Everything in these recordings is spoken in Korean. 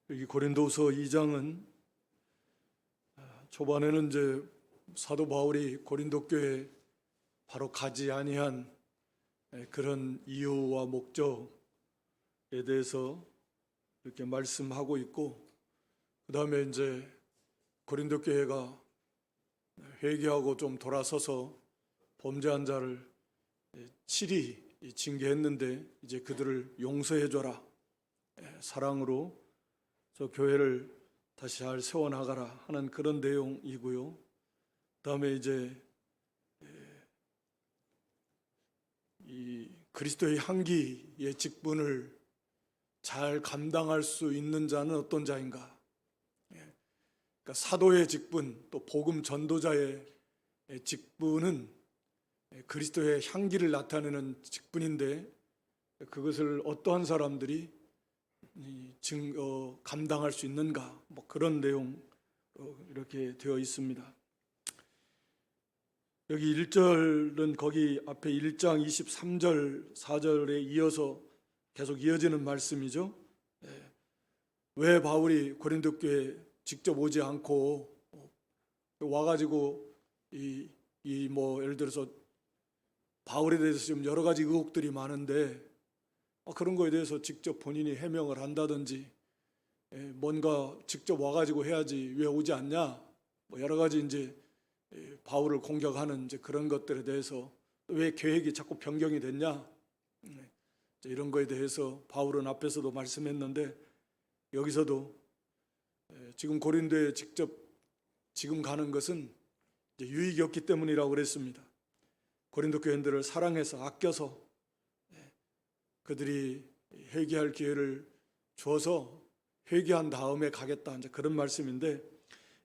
여기 고린도서 2장은 초반에는 이제 사도 바울이 고린도 교회에 바로 가지 아니한 그런 이유와 목적에 대해서 이렇게 말씀하고 있고, 그 다음에 이제 고린도 교회가 회개하고 좀 돌아서서 범죄한 자를 칠히 징계했는데 이제 그들을 용서해줘라, 사랑으로 저 교회를 다시 잘 세워나가라 하는 그런 내용이고요. 그 다음에 이제 이 그리스도의 향기의 직분을 잘 감당할 수 있는 자는 어떤 자인가? 그러니까 사도의 직분, 또 복음 전도자의 직분은 그리스도의 향기를 나타내는 직분인데, 그것을 어떠한 사람들이 감당할 수 있는가? 뭐 그런 내용 이렇게 되어 있습니다. 여기 1절은 거기 앞에 1장 23절 4절에 이어서 계속 이어지는 말씀이죠. 왜 바울이 고린도 교회에 직접 오지 않고 와가지고 뭐 예를 들어서 바울에 대해서 지금 여러 가지 의혹들이 많은데 그런 거에 대해서 직접 본인이 해명을 한다든지 뭔가 직접 와가지고 해야지 왜 오지 않냐, 뭐 여러 가지 이제 바울을 공격하는 이제 그런 것들에 대해서 왜 계획이 자꾸 변경이 됐냐, 이런 거에 대해서 바울은 앞에서도 말씀했는데, 여기서도 지금 고린도에 직접 지금 가는 것은 이제 유익이 없기 때문이라고 그랬습니다. 고린도 교인들을 사랑해서 아껴서 그들이 회개할 기회를 주어서 회개한 다음에 가겠다, 이제 그런 말씀인데,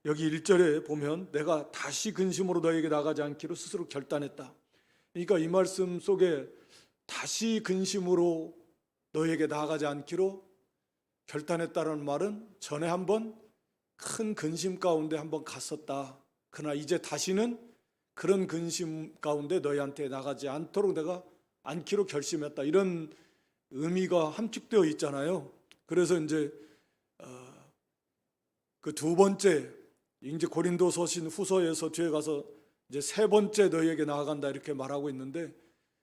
여기 1절에 보면 내가 다시 근심으로 너에게 나가지 않기로 스스로 결단했다. 그러니까 이 말씀 속에 다시 근심으로 너에게 나가지 않기로 결단했다는 말은 전에 한번 큰 근심 가운데 한번 갔었다. 그러나 이제 다시는 그런 근심 가운데 너희한테 나가지 않도록 내가 않기로 결심했다, 이런 의미가 함축되어 있잖아요. 그래서 이제 그 두 번째, 이제 고린도 서신 후서에서 뒤에 가서 이제 세 번째 너희에게 나아간다 이렇게 말하고 있는데,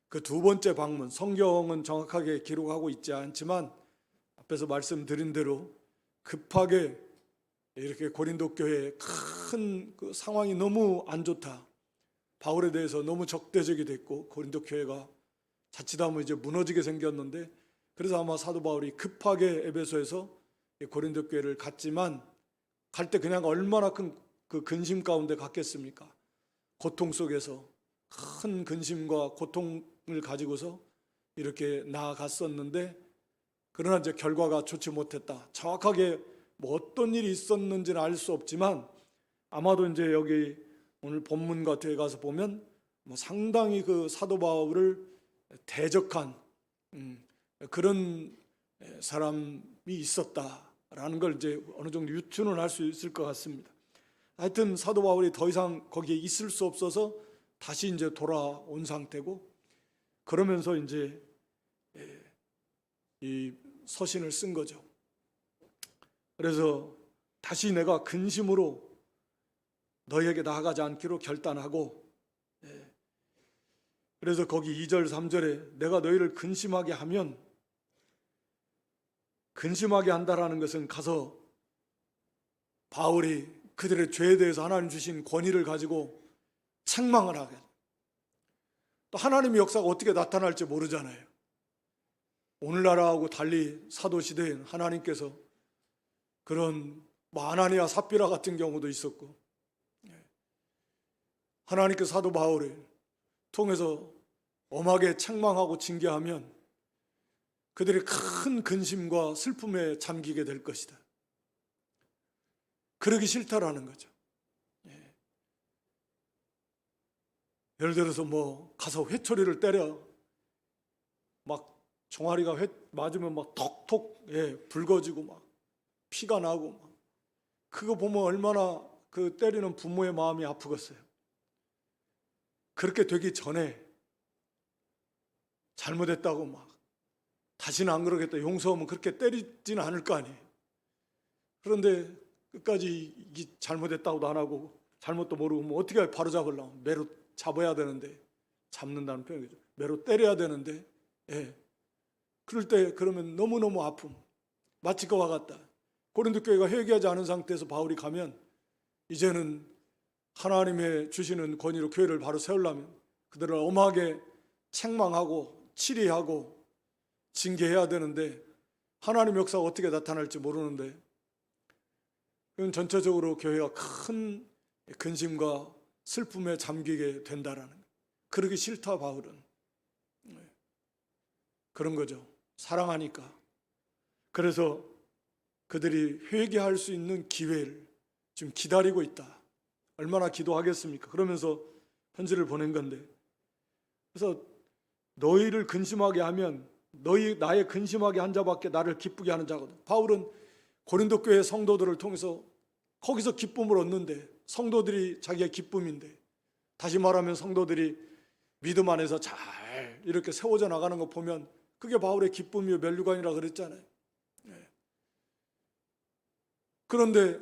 그 두 번째 방문, 성경은 정확하게 기록하고 있지 않지만 앞에서 말씀드린 대로 급하게 이렇게 고린도 교회에 큰 그 상황이 너무 안 좋다, 바울에 대해서 너무 적대적이 됐고 고린도 교회가 자칫하면 이제 무너지게 생겼는데, 그래서 아마 사도 바울이 급하게 에베소에서 고린도 교회를 갔지만 갈 때 그냥 얼마나 큰 그 근심 가운데 갔겠습니까? 고통 속에서 큰 근심과 고통을 가지고서 이렇게 나아갔었는데, 그러나 이제 결과가 좋지 못했다. 정확하게 뭐 어떤 일이 있었는지는 알 수 없지만 아마도 이제 여기 오늘 본문 같은 데 가서 보면 뭐 상당히 그 사도 바울을 대적한 그런 사람이 있었다라는 걸 이제 어느 정도 유추는 할 수 있을 것 같습니다. 하여튼 사도 바울이 더 이상 거기에 있을 수 없어서 다시 이제 돌아온 상태고, 그러면서 이제 이 서신을 쓴 거죠. 그래서 다시 내가 근심으로 너희에게 나아가지 않기로 결단하고, 그래서 거기 2절 3절에 내가 너희를 근심하게 하면, 근심하게 한다라는 것은 가서 바울이 그들의 죄에 대해서 하나님 주신 권위를 가지고 책망을 하게, 또 하나님의 역사가 어떻게 나타날지 모르잖아요. 오늘날하고 달리 사도시대엔 하나님께서 그런 아나니아 삽비라 같은 경우도 있었고, 하나님께서 사도 바울을 통해서 엄하게 책망하고 징계하면 그들이 큰 근심과 슬픔에 잠기게 될 것이다. 그러기 싫다라는 거죠. 예를 들어서 뭐 가서 회초리를 때려 막 종아리가 맞으면 막 톡톡 붉어지고 막 피가 나고 막, 그거 보면 얼마나 그 때리는 부모의 마음이 아프겠어요. 그렇게 되기 전에 잘못했다고 막 다시는 안 그러겠다, 용서하면 그렇게 때리지는 않을 거 아니에요. 그런데 끝까지 이게 잘못했다고도 안 하고 잘못도 모르고 뭐 어떻게 바로 잡으려고 매로 잡아야 되는데, 잡는다는 표현이죠. 매로 때려야 되는데, 예. 그럴 때 그러면 너무너무 아픔, 마치 그와 같다. 고린도 교회가 회개하지 않은 상태에서 바울이 가면 이제는 하나님의 주시는 권위로 교회를 바로 세우려면 그들을 엄하게 책망하고 치리하고 징계해야 되는데, 하나님의 역사가 어떻게 나타날지 모르는데, 그건 전체적으로 교회가 큰 근심과 슬픔에 잠기게 된다라는 거예요. 그러기 싫다 바울은. 그런 거죠. 사랑하니까. 그래서 그들이 회개할 수 있는 기회를 지금 기다리고 있다. 얼마나 기도하겠습니까? 그러면서 편지를 보낸 건데, 그래서 너희를 근심하게 하면 나의 근심하게 한 자밖에 나를 기쁘게 하는 자거든. 바울은 고린도 교회 성도들을 통해서 거기서 기쁨을 얻는데, 성도들이 자기의 기쁨인데, 다시 말하면 성도들이 믿음 안에서 잘 이렇게 세워져 나가는 거 보면 그게 바울의 기쁨이요 멸류관이라 그랬잖아요. 그런데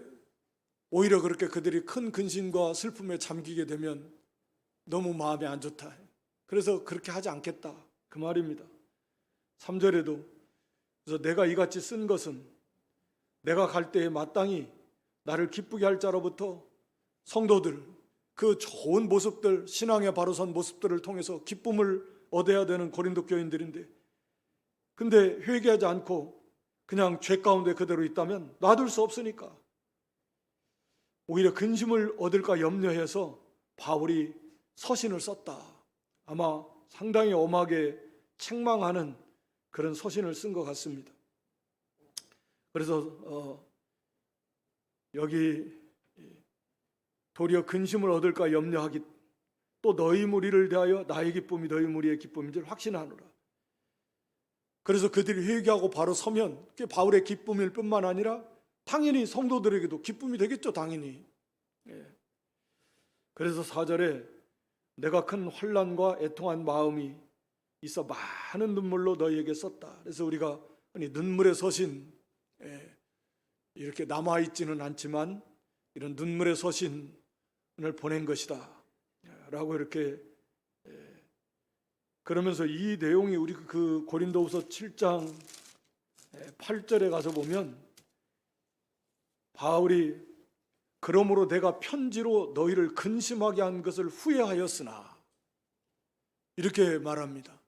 오히려 그렇게 그들이 큰 근심과 슬픔에 잠기게 되면 너무 마음이 안 좋다. 그래서 그렇게 하지 않겠다, 그 말입니다. 3절에도 그래서 내가 이같이 쓴 것은 내가 갈 때에 마땅히 나를 기쁘게 할 자로부터 성도들, 그 좋은 모습들, 신앙의 바로 선 모습들을 통해서 기쁨을 얻어야 되는 고린도 교인들인데, 근데 회개하지 않고 그냥 죄 가운데 그대로 있다면 놔둘 수 없으니까 오히려 근심을 얻을까 염려해서 바울이 서신을 썼다. 아마 상당히 엄하게 책망하는 그런 서신을 쓴 것 같습니다. 그래서 여기 도리어 근심을 얻을까 염려하기, 또 너희 무리를 대하여 나의 기쁨이 너희 무리의 기쁨인 줄 확신하노라. 그래서 그들이 회개하고 바로 서면 그게 바울의 기쁨일 뿐만 아니라 당연히 성도들에게도 기쁨이 되겠죠, 당연히. 그래서 4절에 내가 큰 환난과 애통한 마음이 있어 많은 눈물로 너희에게 썼다. 그래서 우리가 눈물의 서신, 이렇게 남아있지는 않지만 이런 눈물의 서신을 보낸 것이다 라고 이렇게, 그러면서 이 내용이 우리 그 고린도후서 7장 8절에 가서 보면 바울이 그러므로 내가 편지로 너희를 근심하게 한 것을 후회하였으나 이렇게 말합니다.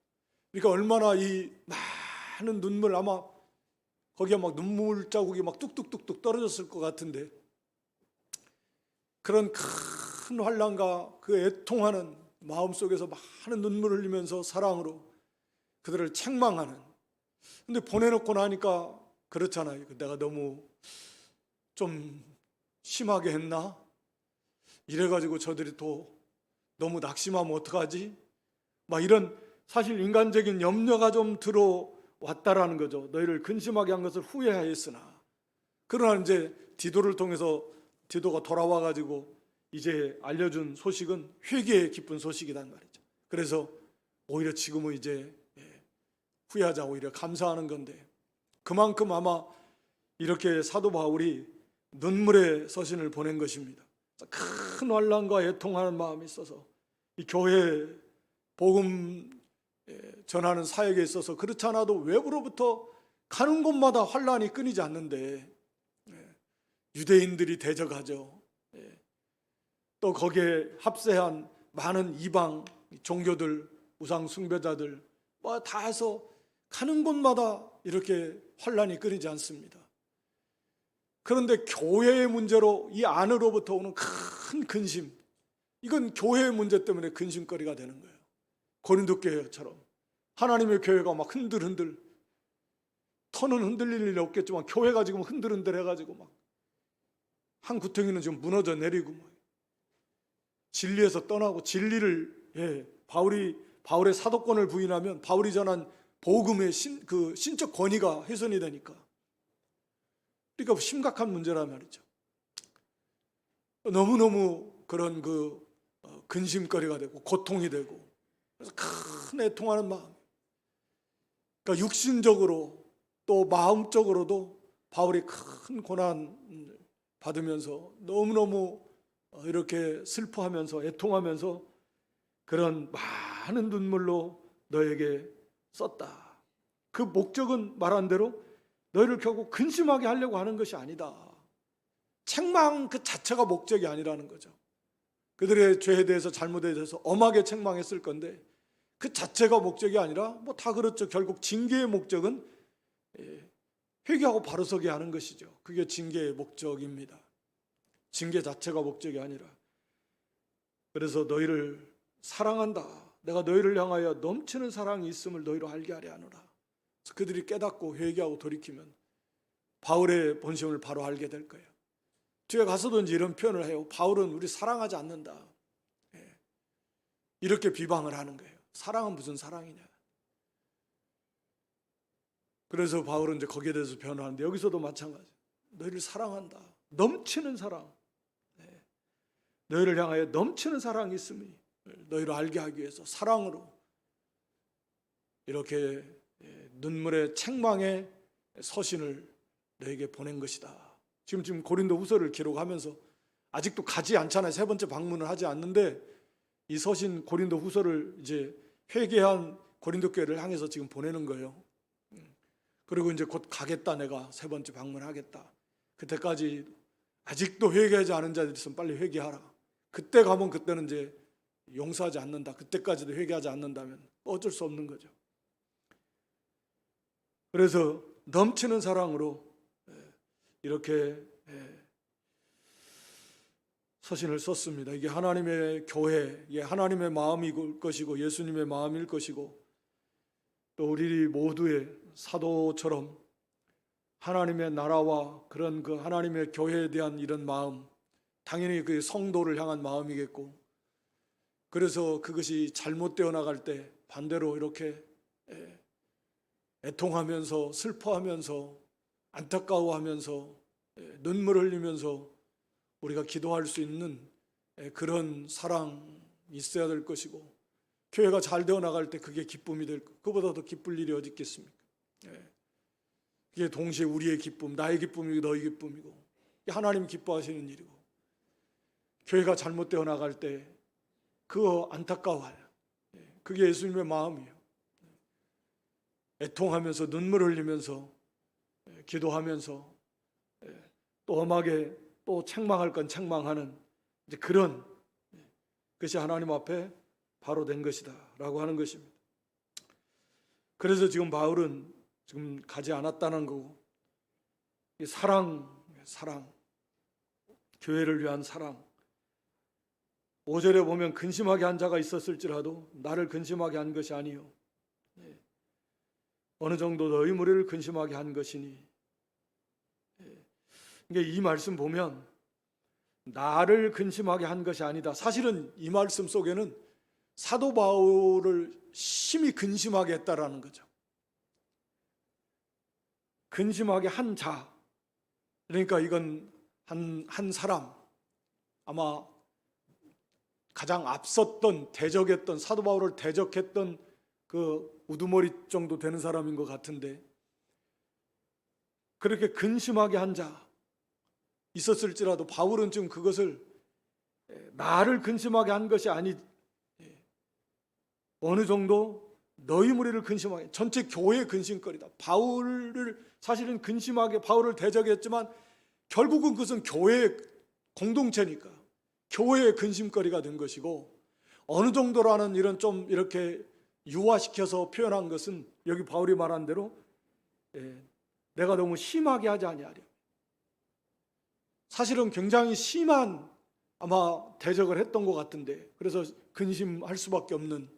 그러니까 얼마나 이 많은 눈물, 아마 거기에 막 눈물 자국이 막 뚝뚝뚝뚝 떨어졌을 것 같은데, 그런 큰 환난과 그 애통하는 마음속에서 많은 눈물을 흘리면서 사랑으로 그들을 책망하는, 근데 보내놓고 나니까 그렇잖아요. 내가 너무 좀 심하게 했나? 이래가지고 저들이 또 너무 낙심하면 어떡하지? 막 이런 사실 인간적인 염려가 좀 들어왔다라는 거죠. 너희를 근심하게 한 것을 후회하였으나. 그러나 이제 디도를 통해서 디도가 돌아와가지고 이제 알려준 소식은 회개의 기쁜 소식이란 말이죠. 그래서 오히려 지금은 이제 후회하자, 오히려 감사하는 건데, 그만큼 아마 이렇게 사도 바울이 눈물의 서신을 보낸 것입니다. 큰 환난과 애통하는 마음이 있어서 이 교회 복음 전하는 사역에 있어서 그렇지 않아도 외부로부터 가는 곳마다 환난이 끊이지 않는데 유대인들이 대적하죠. 또 거기에 합세한 많은 이방 종교들, 우상 숭배자들 뭐 다 해서 가는 곳마다 이렇게 환난이 끊이지 않습니다. 그런데 교회의 문제로 이 안으로부터 오는 큰 근심, 이건 교회의 문제 때문에 근심거리가 되는 거예요. 고린도 교회처럼 하나님의 교회가 막 흔들흔들, 터는 흔들릴 일이 없겠지만 교회가 지금 흔들흔들 해가지고 막 한 구덩이는 지금 무너져 내리고 진리에서 떠나고, 진리를 바울의 사도권을 부인하면 바울이 전한 복음의 신적 권위가 훼손이 되니까, 그러니까 심각한 문제란 말이죠. 너무너무 그런 근심거리가 되고 고통이 되고, 그래서 큰 애통하는 마음, 그러니까 육신적으로 또 마음적으로도 바울이 큰 고난 받으면서 너무너무 이렇게 슬퍼하면서 애통하면서 그런 많은 눈물로 너에게 썼다. 그 목적은 말한 대로 너희를 결국 근심하게 하려고 하는 것이 아니다. 책망 그 자체가 목적이 아니라는 거죠. 그들의 죄에 대해서 잘못에 대해서 엄하게 책망했을 건데 그 자체가 목적이 아니라 뭐 다 그렇죠. 결국 징계의 목적은 회개하고 바로 서게 하는 것이죠. 그게 징계의 목적입니다. 징계 자체가 목적이 아니라. 그래서 너희를 사랑한다. 내가 너희를 향하여 넘치는 사랑이 있음을 너희로 알게 하려 하노라. 그들이 깨닫고 회개하고 돌이키면 바울의 본심을 바로 알게 될 거예요. 뒤에 가서도 이제 이런 표현을 해요. 바울은 우리 사랑하지 않는다. 이렇게 비방을 하는 거예요. 사랑은 무슨 사랑이냐. 그래서 바울은 이제 거기에 대해서 변호하는데 여기서도 마찬가지. 너희를 사랑한다. 넘치는 사랑. 너희를 향하여 넘치는 사랑이 있음이 너희를 알게 하기 위해서 사랑으로 이렇게 눈물의 책망의 서신을 너에게 보낸 것이다. 지금 고린도 후서를 기록하면서 아직도 가지 않잖아요. 세 번째 방문을 하지 않는데 이 서신 고린도 후서를 이제 회개한 고린도 교회를 향해서 지금 보내는 거예요. 그리고 이제 곧 가겠다. 내가 세 번째 방문하겠다. 그때까지 아직도 회개하지 않은 자들이 있으면 빨리 회개하라. 그때 가면 그때는 이제 용서하지 않는다. 그때까지도 회개하지 않는다면 어쩔 수 없는 거죠. 그래서 넘치는 사랑으로 이렇게 서신을 썼습니다. 이게 하나님의 교회, 이게 하나님의 마음일 것이고 예수님의 마음일 것이고 또 우리 모두의 사도처럼 하나님의 나라와 그런 그 하나님의 교회에 대한 이런 마음, 당연히 그 성도를 향한 마음이겠고, 그래서 그것이 잘못되어 나갈 때 반대로 이렇게 애통하면서 슬퍼하면서 안타까워하면서 눈물 흘리면서 우리가 기도할 수 있는 그런 사랑이 있어야 될 것이고, 교회가 잘 되어 나갈 때 그게 기쁨이 될 것, 그보다 더 기쁠 일이 어디 있겠습니까? 이게 동시에 우리의 기쁨, 나의 기쁨이고 너의 기쁨이고 하나님 기뻐하시는 일이고, 교회가 잘못되어 나갈 때 그거 안타까워요. 그게 예수님의 마음이에요. 애통하면서 눈물 흘리면서 기도하면서 또 엄하게 또 책망할 건 책망하는 이제 그런 것이 하나님 앞에 바로 된 것이다 라고 하는 것입니다. 그래서 지금 바울은 지금 가지 않았다는 거고, 사랑, 교회를 위한 사랑. 5절에 보면 근심하게 한 자가 있었을지라도 나를 근심하게 한 것이 아니요 어느 정도 너희 무리를 근심하게 한 것이니. 이 말씀 보면 나를 근심하게 한 것이 아니다. 사실은 이 말씀 속에는 사도 바울을 심히 근심하게 했다라는 거죠. 근심하게 한 자, 그러니까 이건 한 사람, 아마 가장 앞섰던 대적했던, 사도 바울을 대적했던 그 우두머리 정도 되는 사람인 것 같은데, 그렇게 근심하게 한 자 있었을지라도 바울은 지금 그것을 나를 근심하게 한 것이 아니, 어느 정도 너희 무리를 근심하게, 전체 교회의 근심거리다. 바울을 사실은 근심하게 바울을 대적했지만 결국은 그것은 교회의 공동체니까 교회의 근심거리가 된 것이고, 어느 정도라는 이런 좀 이렇게 유화시켜서 표현한 것은 여기 바울이 말한 대로 내가 너무 심하게 하지 아니하려. 사실은 굉장히 심한 아마 대적을 했던 것 같은데, 그래서 근심할 수밖에 없는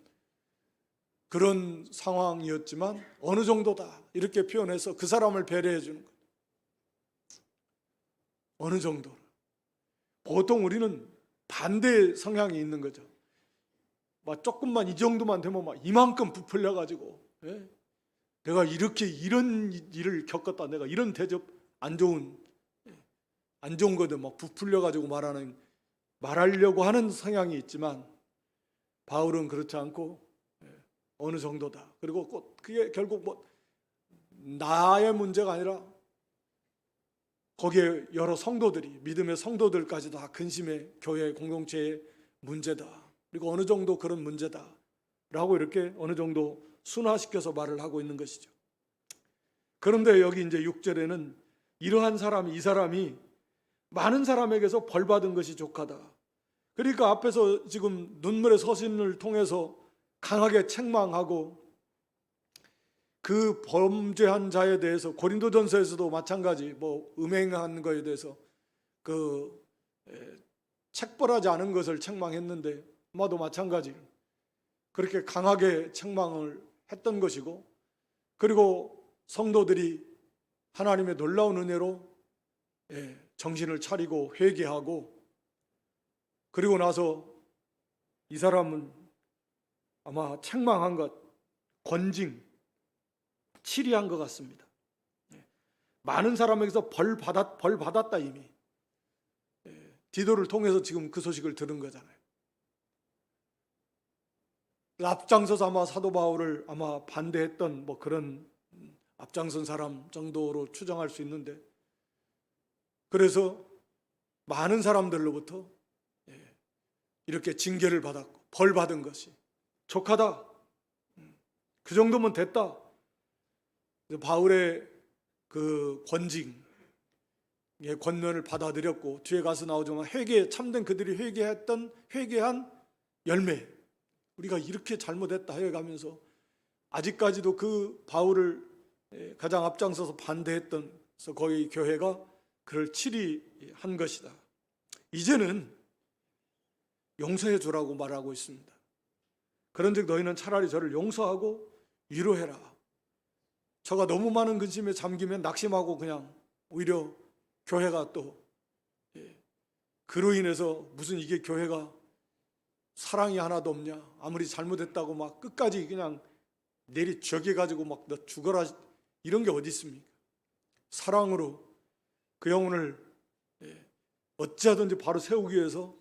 그런 상황이었지만 어느 정도다 이렇게 표현해서 그 사람을 배려해 주는 거예요. 어느 정도. 보통 우리는 반대 성향이 있는 거죠. 막 조금만 이 정도만 되면 막 이만큼 부풀려 가지고 내가 이렇게 이런 일을 겪었다, 내가 이런 대접 안 좋은 거든 막 부풀려 가지고 말하려고 하는 성향이 있지만, 바울은 그렇지 않고 어느 정도다. 그리고 그게 결국 뭐 나의 문제가 아니라 거기에 여러 성도들이, 믿음의 성도들까지 다 근심의 교회 공동체의 문제다, 그리고 어느 정도 그런 문제다 라고 이렇게 어느 정도 순화시켜서 말을 하고 있는 것이죠. 그런데 여기 이제 6절에는 이러한 사람이, 이 사람이 많은 사람에게서 벌받은 것이 족하다. 그러니까 앞에서 지금 눈물의 서신을 통해서 강하게 책망하고 그 범죄한 자에 대해서, 고린도전서에서도 마찬가지 뭐 음행한 거에 대해서 그 책벌하지 않은 것을 책망했는데 아마도 마찬가지 그렇게 강하게 책망을 했던 것이고, 그리고 성도들이 하나님의 놀라운 은혜로 정신을 차리고 회개하고, 그리고 나서 이 사람은 아마 책망한 것, 권징, 치리한 것 같습니다. 많은 사람에게서 벌 받았다 이미. 디도를 통해서 지금 그 소식을 들은 거잖아요. 앞장서서 아마 사도 바울을 아마 반대했던 뭐 그런 앞장선 사람 정도로 추정할 수 있는데, 그래서 많은 사람들로부터 이렇게 징계를 받았고 벌 받은 것이 족하다, 그 정도면 됐다. 바울의 그 권징의 권면을 받아들였고, 뒤에 가서 나오지만 참된 그들이 회개한 열매, 우리가 이렇게 잘못했다 해가면서 아직까지도 그 바울을 가장 앞장서서 반대했던 거기 교회가 그를 치리한 것이다. 이제는 용서해 주라고 말하고 있습니다. 그런즉 너희는 차라리 저를 용서하고 위로해라. 저가 너무 많은 근심에 잠기면 낙심하고 그냥 오히려 교회가 또 그로 인해서 무슨 이게 교회가 사랑이 하나도 없냐, 아무리 잘못했다고 막 끝까지 그냥 내리쬐겨가지고 막 너 죽어라, 이런 게 어디 있습니까? 사랑으로 그 영혼을 어찌하든지 바로 세우기 위해서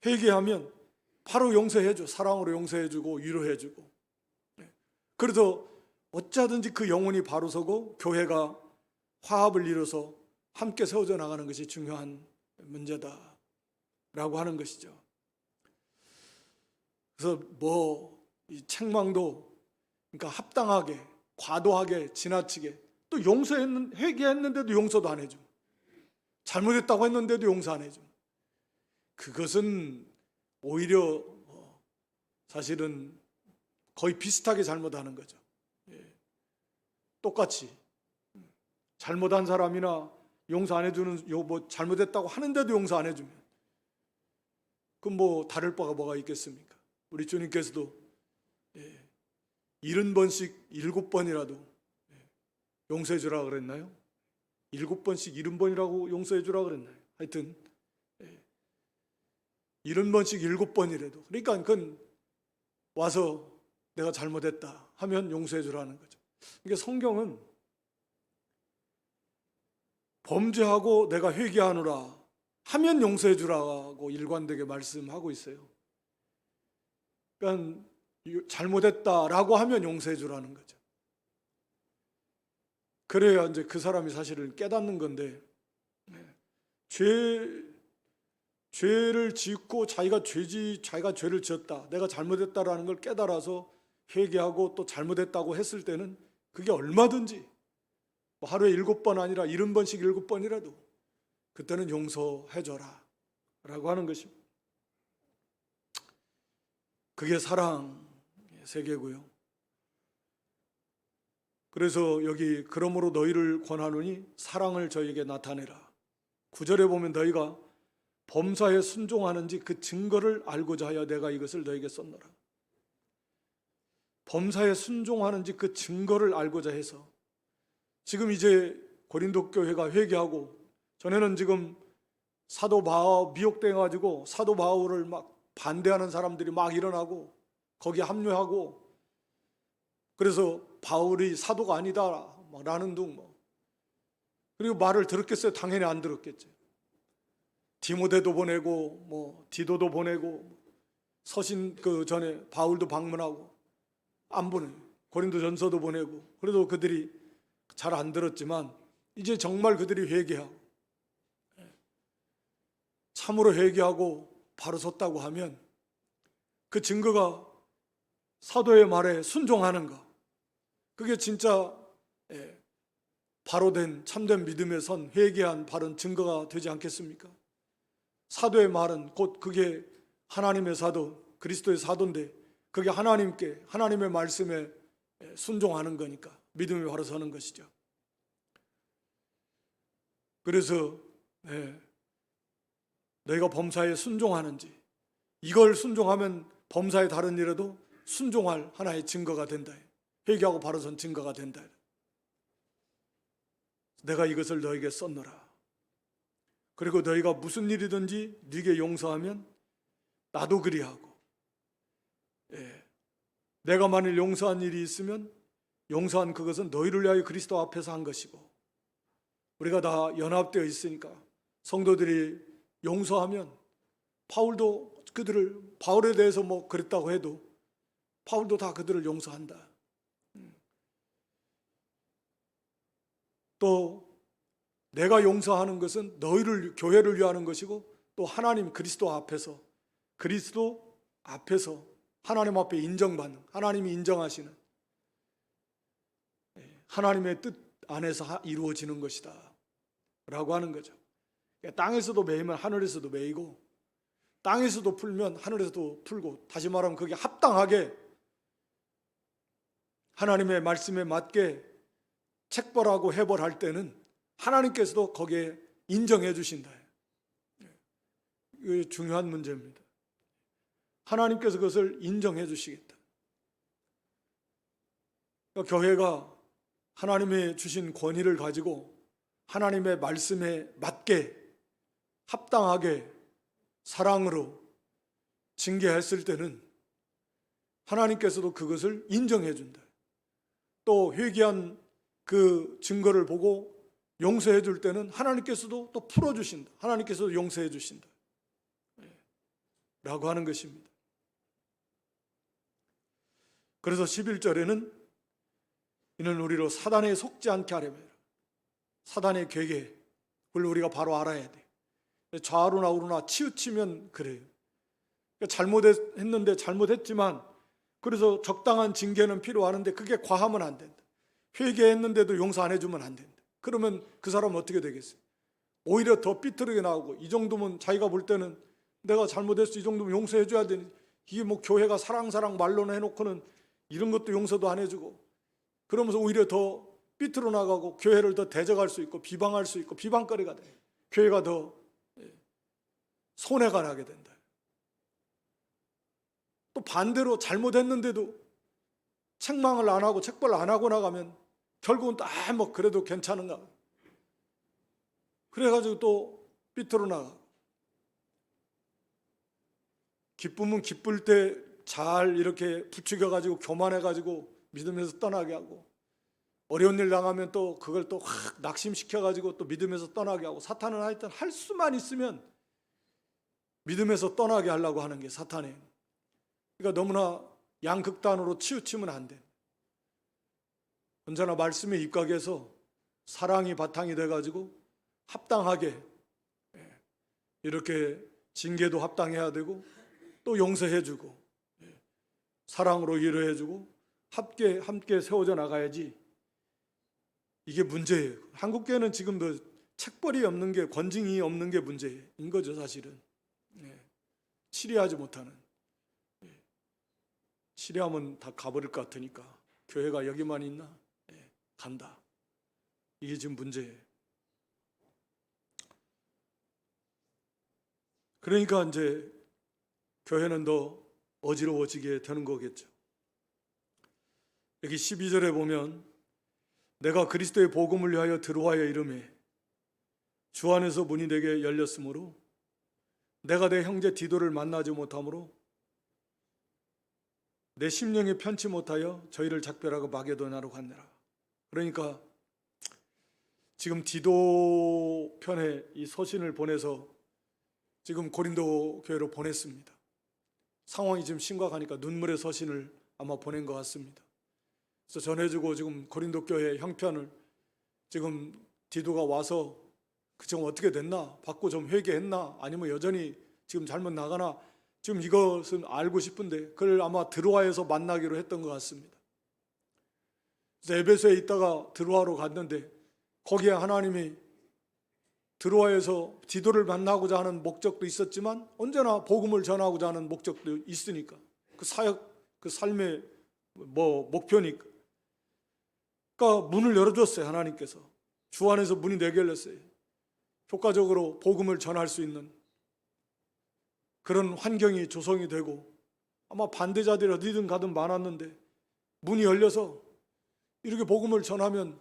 회개하면 바로 용서해줘. 사랑으로 용서해주고 위로해주고, 그래서 어찌하든지 그 영혼이 바로 서고 교회가 화합을 이뤄서 함께 세워져 나가는 것이 중요한 문제다라고 하는 것이죠. 그래서 이 책망도 그러니까 합당하게, 과도하게, 지나치게, 또 회개했는데도 용서도 안 해줘. 잘못했다고 했는데도 용서 안 해줘. 그것은 오히려 사실은 거의 비슷하게 잘못하는 거죠. 똑같이 잘못한 사람이나 용서 안 해주는, 잘못했다고 하는데도 용서 안 해주면 그럼 뭐 다를 바가 뭐가 있겠습니까? 우리 주님께서도 70번씩 7번이라도 용서해 주라 그랬나요? 7번씩 70번이라고 용서해 주라 그랬나요? 하여튼 70번씩 7번이라도, 그러니까 그건 와서 내가 잘못했다 하면 용서해 주라는 거죠. 그러니까 성경은 범죄하고 내가 회개하노라 하면 용서해 주라고 일관되게 말씀하고 있어요. 그러니까 잘못했다라고 하면 용서해 주라는 거죠. 그래야 이제 그 사람이 사실은 깨닫는 건데, 죄를 짓고 자기가 죄를 지었다, 내가 잘못했다라는 걸 깨달아서 회개하고 또 잘못했다고 했을 때는 그게 얼마든지 하루에 7번 아니라 70번씩 7번이라도 그때는 용서해줘라 라고 하는 것입니다. 그게 사랑의 세계고요. 그래서 여기 그러므로 너희를 권하노니 사랑을 저희에게 나타내라. 9절에 보면 너희가 범사에 순종하는지 그 증거를 알고자 하여 내가 이것을 너희에게 썼노라. 범사에 순종하는지 그 증거를 알고자 해서, 지금 이제 고린도 교회가 회개하고, 전에는 지금 사도 바울 미혹돼 가지고 사도 바울을 막 반대하는 사람들이 막 일어나고 거기에 합류하고, 그래서 바울이 사도가 아니다 라는 둥 그리고 말을 들었겠어요? 당연히 안 들었겠죠. 디모데도 보내고 디도도 보내고 서신 그 전에 바울도 방문하고 안 보내요. 고린도전서도 보내고, 그래도 그들이 잘 안 들었지만 이제 정말 그들이 회개하고 참으로 회개하고 바로 섰다고 하면 그 증거가 사도의 말에 순종하는 것, 그게 진짜 바로 된 참된 믿음에 선 회개한 바른 증거가 되지 않겠습니까? 사도의 말은 곧 그게 하나님의 사도, 그리스도의 사도인데 그게 하나님께, 하나님의 말씀에 순종하는 거니까 믿음이 바로 서는 것이죠. 그래서 너희가 범사에 순종하는지, 이걸 순종하면 범사에 다른 일에도 순종할 하나의 증거가 된다. 회개하고 바로 선 증거가 된다. 내가 이것을 너에게 썼노라. 그리고 너희가 무슨 일이든지 네게 용서하면 나도 그리하고, 내가 만일 용서한 일이 있으면 용서한 그것은 너희를 위하여 그리스도 앞에서 한 것이고, 우리가 다 연합되어 있으니까 성도들이 용서하면 바울도 바울에 대해서 뭐 그랬다고 해도 바울도 다 그들을 용서한다. 또 내가 용서하는 것은 너희를, 교회를 위하는 것이고, 또 하나님 그리스도 앞에서 하나님 앞에 인정받는, 하나님이 인정하시는 하나님의 뜻 안에서 이루어지는 것이다 라고 하는 거죠. 땅에서도 매이면 하늘에서도 매이고, 땅에서도 풀면 하늘에서도 풀고, 다시 말하면 그게 합당하게 하나님의 말씀에 맞게 책벌하고 해벌할 때는 하나님께서도 거기에 인정해 주신다. 이게 중요한 문제입니다. 하나님께서 그것을 인정해 주시겠다. 그러니까 교회가 하나님의 주신 권위를 가지고 하나님의 말씀에 맞게 합당하게 사랑으로 징계했을 때는 하나님께서도 그것을 인정해 준다. 또 회개한 그 증거를 보고 용서해 줄 때는 하나님께서도 또 풀어주신다. 하나님께서도 용서해 주신다 라고 하는 것입니다. 그래서 11절에는 이는 우리로 사단에 속지 않게 하려면, 사단의 괴계를 우리가 바로 알아야 돼. 좌우로나 우로나 치우치면 그래요. 잘못했는데 잘못했지만, 그래서 적당한 징계는 필요하는데 그게 과하면 안 된다. 회개했는데도 용서 안 해주면 안 된다. 그러면 그 사람은 어떻게 되겠어요? 오히려 더 삐뚤게 나오고, 이 정도면 자기가 볼 때는 내가 잘못했어, 이 정도면 용서해 줘야 되니, 이게 뭐 교회가 사랑 말로는 해놓고는 이런 것도 용서도 안 해주고, 그러면서 오히려 더 삐뚤어 나가고 교회를 더 대적할 수 있고 비방할 수 있고 비방거리가 돼. 교회가 더 손해가 나게 된다. 또 반대로 잘못했는데도 책망을 안 하고 책벌 안 하고 나가면 결국은 뭐 그래도 괜찮은가, 그래가지고 또 삐뚤어 나가. 기쁨은 기쁠 때 잘 이렇게 부추겨가지고 교만해가지고 믿음에서 떠나게 하고, 어려운 일 당하면 또 그걸 또 확 낙심시켜가지고 또 믿음에서 떠나게 하고, 사탄은 하여튼 할 수만 있으면 믿음에서 떠나게 하려고 하는 게 사탄이에요. 그러니까 너무나 양극단으로 치우치면 안 돼. 언제나 말씀에 입각해서 사랑이 바탕이 돼가지고 합당하게 이렇게 징계도 합당해야 되고, 또 용서해주고 사랑으로 위로해주고 함께 세워져 나가야지. 이게 문제예요. 한국교회는 지금도 책벌이 없는 게, 권징이 없는 게 문제인 거죠, 사실은. 치리하지 못하는. 치리하면 다 가버릴 것 같으니까 교회가 여기만 있나? 간다. 이게 지금 문제예요. 그러니까 이제 교회는 더 어지러워지게 되는 거겠죠. 여기 12절에 보면 내가 그리스도의 복음을 위하여 들어와야 이르매 주 안에서 문이 내게 열렸으므로 내가 내 형제 디도를 만나지 못하므로 내 심령이 편치 못하여 저희를 작별하고 마게도냐로 갔느라. 그러니까 지금 디도 편에 이 서신을 보내서 지금 고린도 교회로 보냈습니다. 상황이 지금 심각하니까 눈물의 서신을 아마 보낸 것 같습니다. 그래서 전해주고 지금 고린도 교회 형편을 지금 디도가 와서 그 점 어떻게 됐나, 받고 좀 회개했나, 아니면 여전히 지금 잘못 나가나, 지금 이것은 알고 싶은데 그걸 아마 드로아에서 만나기로 했던 것 같습니다. 그래서 에베소에 있다가 드로아로 갔는데 거기에 하나님이 드로아에서 디도를 만나고자 하는 목적도 있었지만 언제나 복음을 전하고자 하는 목적도 있으니까, 그 사역, 그 삶의 목표니까. 그러니까 문을 열어줬어요. 하나님께서 주 안에서 문이 내게 열렸어요. 효과적으로 복음을 전할 수 있는 그런 환경이 조성이 되고, 아마 반대자들이 어디든 가든 많았는데 문이 열려서 이렇게 복음을 전하면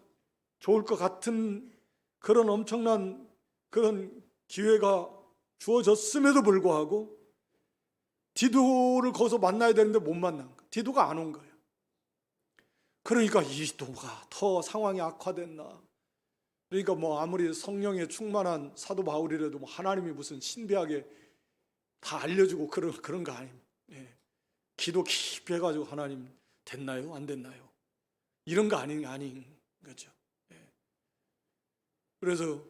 좋을 것 같은 그런 엄청난 그런 기회가 주어졌음에도 불구하고 디도를 거기서 만나야 되는데 못 만난 거예요. 디도가 안 온 거예요. 그러니까 이 디도가 더 상황이 악화됐나. 그러니까 아무리 성령에 충만한 사도 바울이라도 하나님이 무슨 신비하게 다 알려주고 그런 거 아닙니다. 예. 기도 깊이 해가지고 하나님 됐나요? 안 됐나요? 이런 거 아닌 거죠. 예. 그래서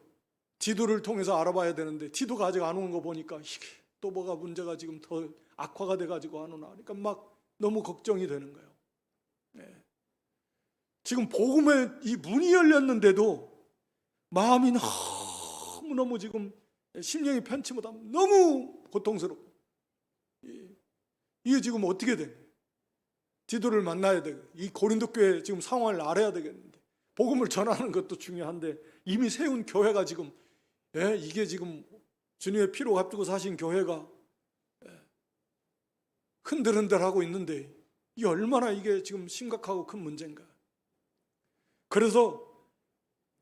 디도를 통해서 알아봐야 되는데 디도가 아직 안 오는 거 보니까 이게 또 뭐가 문제가 지금 더 악화가 돼가지고 안 오나. 그러니까 막 너무 걱정이 되는 거예요. 예. 지금 복음의 이 문이 열렸는데도 마음이 너무너무 지금 심령이 편치 못하면 너무 고통스럽고, 이게 지금 어떻게 되냐. 디도를 만나야 되고, 이 고린도 교회 지금 상황을 알아야 되겠는데, 복음을 전하는 것도 중요한데 이미 세운 교회가 지금, 이게 지금 주님의 피로 값주고 사신 교회가 흔들흔들하고 있는데 이게 얼마나 이게 지금 심각하고 큰 문제인가. 그래서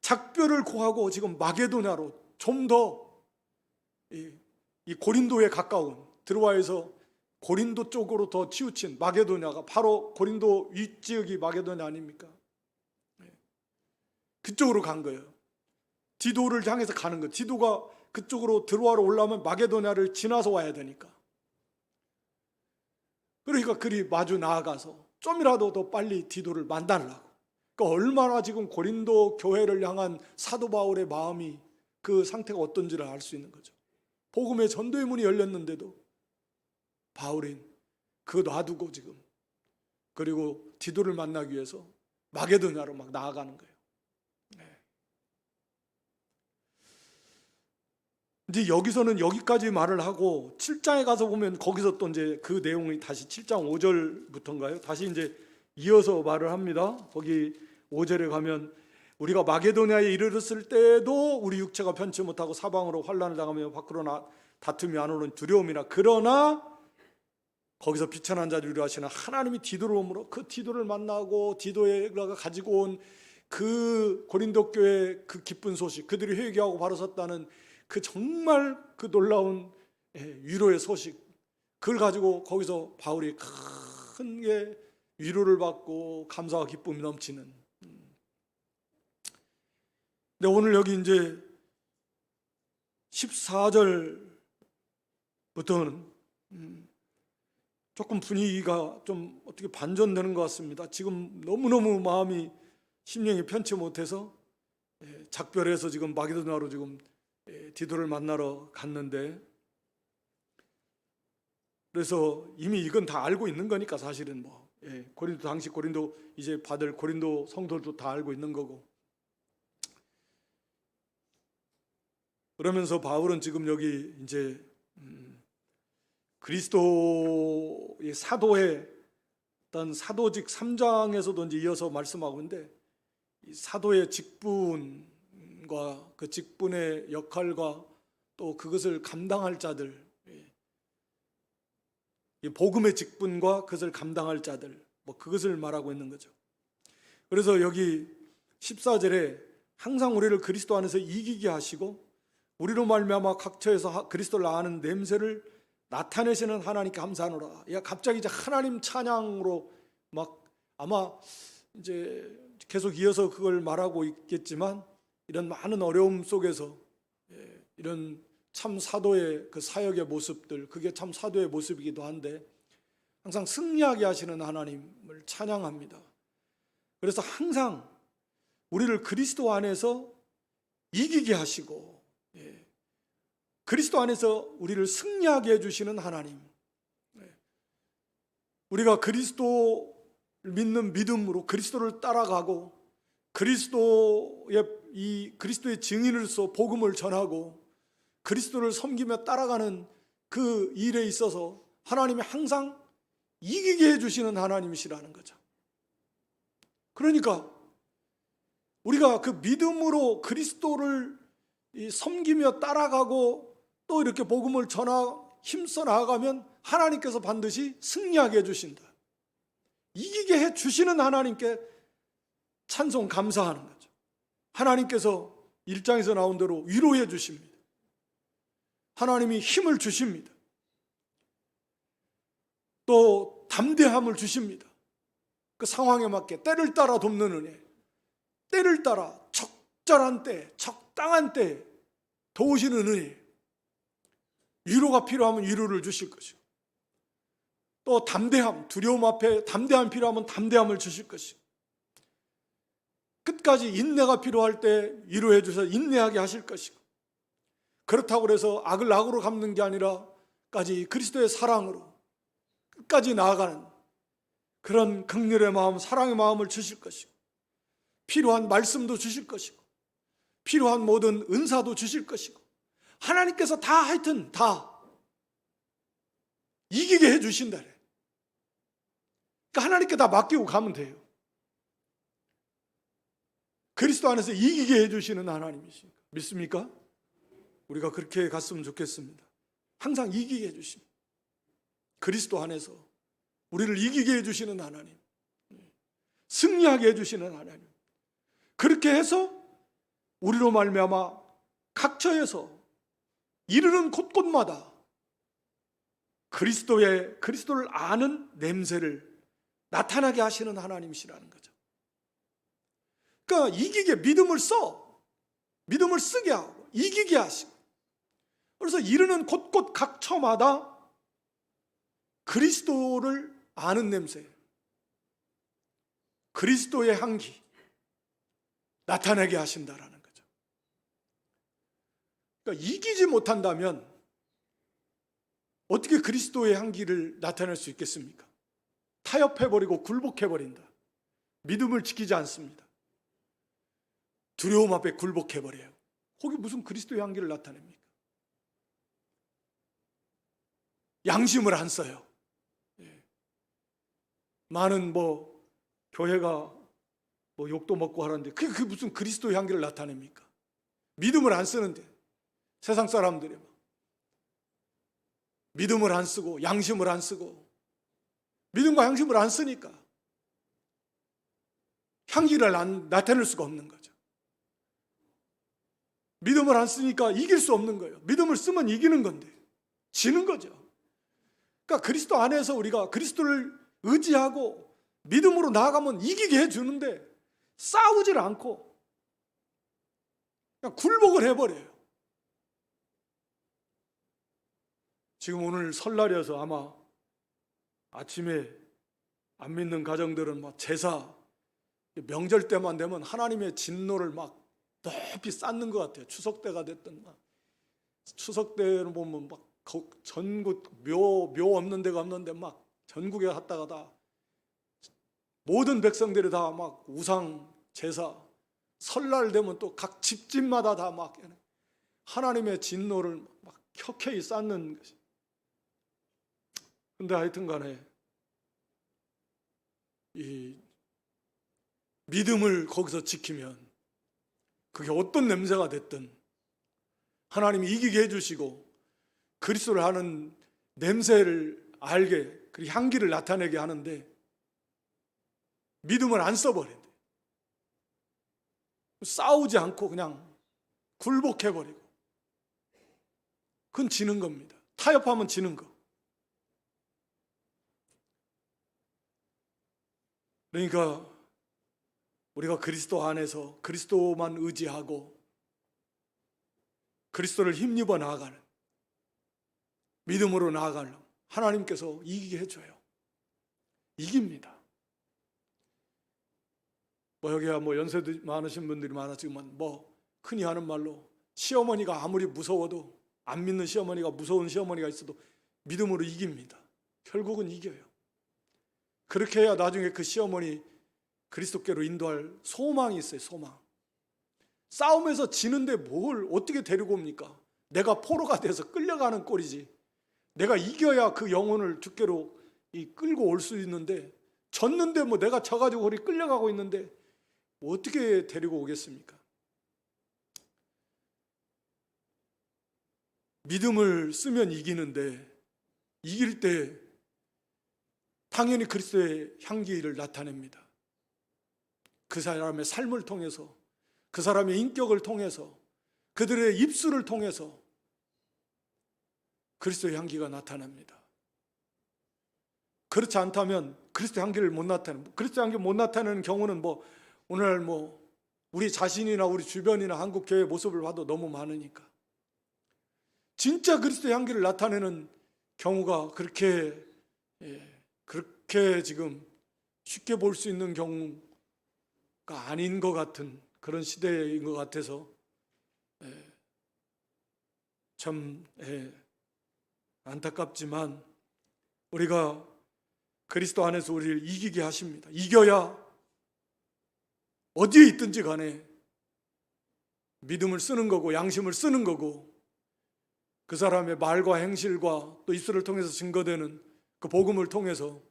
작별을 고하고 지금 마게도냐로 좀 더 이 고린도에 가까운, 드로아에서 고린도 쪽으로 더 치우친 마게도냐가 바로 고린도 윗지역이 마게도냐 아닙니까? 그쪽으로 간 거예요. 디도를 향해서 가는 거예요. 디도가 그쪽으로 드로아로 올라오면 마게도냐를 지나서 와야 되니까. 그러니까 그리 마주 나아가서 좀이라도 더 빨리 디도를 만나려고. 그러니까 얼마나 지금 고린도 교회를 향한 사도 바울의 마음이, 그 상태가 어떤지를 알 수 있는 거죠. 복음의 전도의 문이 열렸는데도 바울은 그거 놔두고 지금, 그리고 디도를 만나기 위해서 마게도냐로 막 나아가는 거예요. 이제 여기서는 여기까지 말을 하고 7장에 가서 보면 거기서 또 이제 그 내용이 다시 7장 5절부터인가요? 다시 이제 이어서 말을 합니다. 거기 5절에 가면 우리가 마게도냐에 이르렀을 때도 우리 육체가 편치 못하고 사방으로 환난을 당하며 밖으로 다툼이 안 오는 두려움이나, 그러나 거기서 비천한 자를 위로하시는 하나님이 디도를 오므로 그 디도를 만나고 디도가 가지고 온 그 고린도 교회의 그 기쁜 소식, 그들이 회개하고 바로 섰다는 그 정말 그 놀라운 위로의 소식, 그걸 가지고 거기서 바울이 큰 게 위로를 받고 감사와 기쁨이 넘치는. 근데 오늘 여기 이제 14절부터는 조금 분위기가 좀 어떻게 반전되는 것 같습니다. 지금 너무너무 마음이, 심령이 편치 못해서 작별해서 지금 마게도냐로 지금 디도를 만나러 갔는데, 그래서 이미 이건 다 알고 있는 거니까 사실은 고린도, 당시 고린도 이제 받을 고린도 성도들도 다 알고 있는 거고. 그러면서 바울은 지금 여기 이제 그리스도의 사도의 어떤 사도직 3장에서도 이제 이어서 말씀하고 있는데, 이 사도의 직분과 그 직분의 역할과 또 그것을 감당할 자들, 이 복음의 직분과 그것을 감당할 자들, 그것을 말하고 있는 거죠. 그래서 여기 14절에 항상 우리를 그리스도 안에서 이기게 하시고 우리로 말미암아 각처에서 그리스도를 아는 냄새를 나타내시는 하나님께 감사하노라. 갑자기 이제 하나님 찬양으로 막 아마 이제 계속 이어서 그걸 말하고 있겠지만, 이런 많은 어려움 속에서 이런 참 사도의 그 사역의 모습들, 그게 참 사도의 모습이기도 한데 항상 승리하게 하시는 하나님을 찬양합니다. 그래서 항상 우리를 그리스도 안에서 이기게 하시고, 그리스도 안에서 우리를 승리하게 해주시는 하나님, 우리가 그리스도를 믿는 믿음으로 그리스도를 따라가고 그리스도의 증인으로서 복음을 전하고 그리스도를 섬기며 따라가는 그 일에 있어서 하나님이 항상 이기게 해주시는 하나님이시라는 거죠. 그러니까 우리가 그 믿음으로 그리스도를 섬기며 따라가고 또 이렇게 복음을 힘써 나아가면 하나님께서 반드시 승리하게 해주신다. 이기게 해주시는 하나님께 찬송 감사하는 거죠. 하나님께서 1장에서 나온 대로 위로해 주십니다. 하나님이 힘을 주십니다. 또 담대함을 주십니다. 그 상황에 맞게 때를 따라 돕는 은혜, 때를 따라 적절한 때, 적당한 때 도우시는 은혜, 위로가 필요하면 위로를 주실 것이고 또 담대함, 두려움 앞에 담대함 필요하면 담대함을 주실 것이고 끝까지 인내가 필요할 때 위로해 주셔서 인내하게 하실 것이고 그렇다고 해서 악을 악으로 갚는 게 아니라 까지 그리스도의 사랑으로 끝까지 나아가는 그런 긍휼의 마음, 사랑의 마음을 주실 것이고 필요한 말씀도 주실 것이고 필요한 모든 은사도 주실 것이고 하나님께서 다 하여튼 다 이기게 해주신다. 그러니까 하나님께 다 맡기고 가면 돼요. 그리스도 안에서 이기게 해주시는 하나님이십니까? 믿습니까? 우리가 그렇게 갔으면 좋겠습니다. 항상 이기게 해주십니다. 그리스도 안에서 우리를 이기게 해주시는 하나님, 승리하게 해주시는 하나님, 그렇게 해서 우리로 말미암아 각처에서 이르는 곳곳마다 그리스도를 아는 냄새를 나타나게 하시는 하나님이시라는 거죠. 그러니까 이기게 믿음을 쓰게 하고 이기게 하시고 그래서 이르는 곳곳 각처마다 그리스도를 아는 냄새, 그리스도의 향기 나타내게 하신다라는 거죠. 그러니까 이기지 못한다면 어떻게 그리스도의 향기를 나타낼 수 있겠습니까? 타협해버리고 굴복해버린다. 믿음을 지키지 않습니다. 두려움 앞에 굴복해버려요. 거기 무슨 그리스도의 향기를 나타냅니까? 양심을 안 써요. 많은 교회가 욕도 먹고 하는데 그게 무슨 그리스도의 향기를 나타냅니까? 믿음을 안 쓰는데 세상 사람들이 믿음을 안 쓰고 양심을 안 쓰고 믿음과 양심을 안 쓰니까 향기를 나타낼 수가 없는 거죠. 믿음을 안 쓰니까 이길 수 없는 거예요. 믿음을 쓰면 이기는 건데 지는 거죠. 그러니까 그리스도 안에서 우리가 그리스도를 의지하고 믿음으로 나아가면 이기게 해주는데 싸우질 않고 그냥 굴복을 해버려요. 지금 오늘 설날이어서 아마 아침에 안 믿는 가정들은 제사 명절 때만 되면 하나님의 진노를 높이 쌓는 것 같아요. 추석 때가 됐든 추석 때는 보면 전국 묘 없는 데가 없는데 전국에 갔다가 다 모든 백성들이 다 우상 제사 설날 되면 또 각 집집마다 다 하나님의 진노를 켜켜이 쌓는 것이. 근데 하여튼 간에 이 믿음을 거기서 지키면 그게 어떤 냄새가 됐든 하나님이 이기게 해주시고 그리스도를 아는 냄새를 알게 그 향기를 나타내게 하는데 믿음을 안 써버린대. 싸우지 않고 그냥 굴복해버리고 그건 지는 겁니다. 타협하면 지는 거. 그러니까 우리가 그리스도 안에서 그리스도만 의지하고 그리스도를 힘입어 나아가는 믿음으로 나아가는 하나님께서 이기게 해줘요. 이깁니다. 여기야 연세도 많으신 분들이 많았지만 흔히 하는 말로 시어머니가 아무리 무서워도, 안 믿는 시어머니가, 무서운 시어머니가 있어도 믿음으로 이깁니다. 결국은 이겨요. 그렇게 해야 나중에 그 시어머니 그리스도께로 인도할 소망이 있어요. 소망. 싸움에서 지는데 뭘 어떻게 데리고 옵니까? 내가 포로가 돼서 끌려가는 꼴이지. 내가 이겨야 그 영혼을 주께로 끌고 올 수 있는데, 졌는데 뭐 내가 져가지고 우리 끌려가고 있는데 뭐 어떻게 데리고 오겠습니까? 믿음을 쓰면 이기는데, 이길 때 당연히 그리스도의 향기를 나타냅니다. 그 사람의 삶을 통해서, 그 사람의 인격을 통해서, 그들의 입술을 통해서 그리스도의 향기가 나타납니다. 그렇지 않다면 그리스도의 향기를 못 나타내는, 그리스도의 향기를 못 나타내는 경우는 오늘날 우리 자신이나 우리 주변이나 한국 교회 모습을 봐도 너무 많으니까. 진짜 그리스도의 향기를 나타내는 경우가 그렇게 지금 쉽게 볼 수 있는 경우가 아닌 것 같은 그런 시대인 것 같아서 참 안타깝지만, 우리가 그리스도 안에서 우리를 이기게 하십니다. 이겨야 어디에 있든지 간에 믿음을 쓰는 거고 양심을 쓰는 거고, 그 사람의 말과 행실과 또 입술을 통해서 증거되는 그 복음을 통해서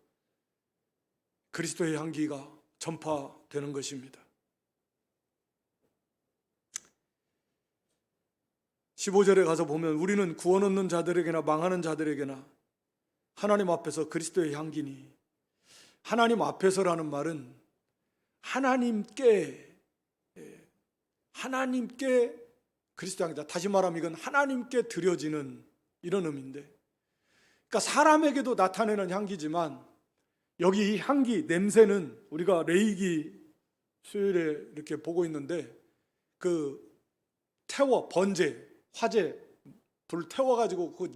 그리스도의 향기가 전파되는 것입니다. 15절에 가서 보면, 우리는 구원 얻는 자들에게나 망하는 자들에게나 하나님 앞에서 그리스도의 향기니. 하나님 앞에서라는 말은 하나님께 그리스도 향기다. 다시 말하면 이건 하나님께 드려지는 이런 의미인데, 그러니까 사람에게도 나타내는 향기지만, 여기 이 향기, 냄새는 우리가 레이기 수요일에 이렇게 보고 있는데, 그 번제, 화재, 불 태워가지고 그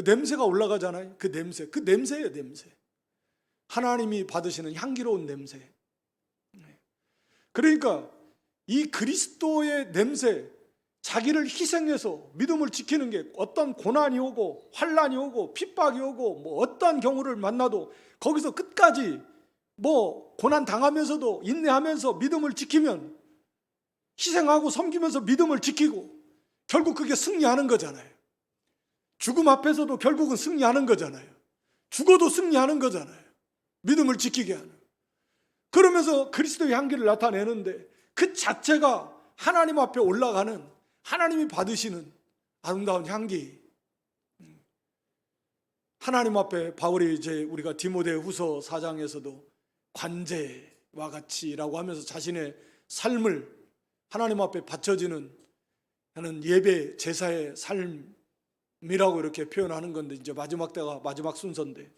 냄새가 올라가잖아요. 그 냄새예요, 냄새. 하나님이 받으시는 향기로운 냄새. 그러니까 이 그리스도의 냄새, 자기를 희생해서 믿음을 지키는 게, 어떤 고난이 오고 환난이 오고 핍박이 오고 어떤 경우를 만나도 거기서 끝까지 고난 당하면서도 인내하면서 믿음을 지키면, 희생하고 섬기면서 믿음을 지키고, 결국 그게 승리하는 거잖아요. 죽음 앞에서도 결국은 승리하는 거잖아요. 죽어도 승리하는 거잖아요. 믿음을 지키게 하는. 그러면서 그리스도의 향기를 나타내는데, 그 자체가 하나님 앞에 올라가는, 하나님이 받으시는 아름다운 향기. 하나님 앞에 바울이 우리가 디모데후서 4장에서도 관제와 같이라고 하면서 자신의 삶을 하나님 앞에 바쳐지는 하는 예배 제사의 삶이라고 이렇게 표현하는 건데, 이제 마지막 때가 마지막 순서인데,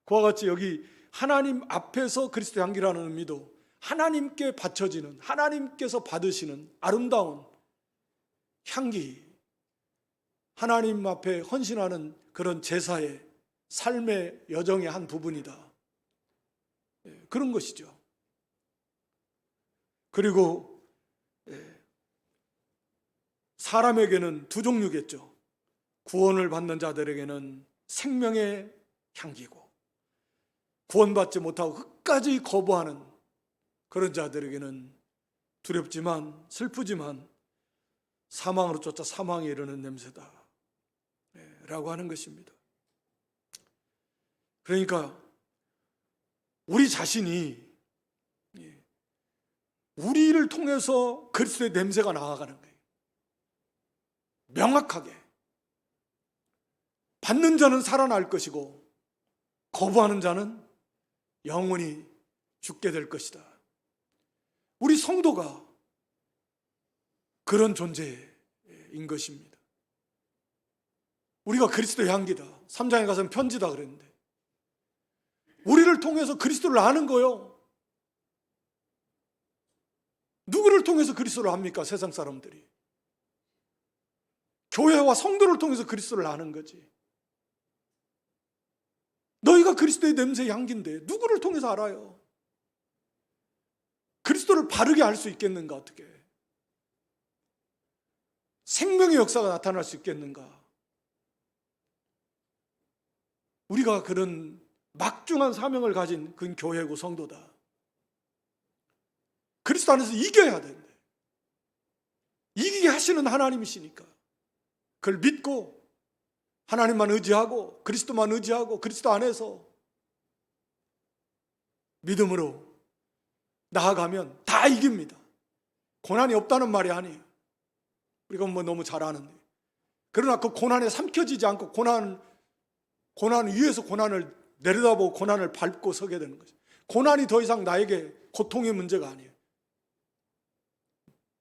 그와 같이 여기 하나님 앞에서 그리스도 향기라는 의미도 하나님께 바쳐지는, 하나님께서 받으시는 아름다운 향기, 하나님 앞에 헌신하는 그런 제사의 삶의 여정의 한 부분이다. 그런 것이죠. 그리고 사람에게는 두 종류겠죠. 구원을 받는 자들에게는 생명의 향기고, 구원받지 못하고 끝까지 거부하는 그런 자들에게는 두렵지만 슬프지만 사망으로 쫓아 사망에 이르는 냄새다 라고 하는 것입니다. 그러니까 우리 자신이 우리를 통해서 그리스도의 냄새가 나아가는 거예요. 명확하게 받는 자는 살아날 것이고 거부하는 자는 영원히 죽게 될 것이다. 우리 성도가 그런 존재인 것입니다. 우리가 그리스도의 향기다. 3장에 가서는 편지다 그랬는데, 우리를 통해서 그리스도를 아는 거요. 누구를 통해서 그리스도를 압니까? 세상 사람들이. 교회와 성도를 통해서 그리스도를 아는 거지. 너희가 그리스도의 냄새 향기인데 누구를 통해서 알아요? 그리스도를 바르게 알 수 있겠는가? 어떻게? 생명의 역사가 나타날 수 있겠는가? 우리가 그런 막중한 사명을 가진 그 교회고 성도다. 그리스도 안에서 이겨야 된다. 이기게 하시는 하나님이시니까 그걸 믿고 하나님만 의지하고 그리스도만 의지하고 그리스도 안에서 믿음으로 나아가면 다 이깁니다. 고난이 없다는 말이 아니에요. 우리가 뭐 너무 잘 아는데. 그러나 그 고난에 삼켜지지 않고 고난 위에서 고난을 내려다보고 고난을 밟고 서게 되는 거죠. 고난이 더 이상 나에게 고통의 문제가 아니에요.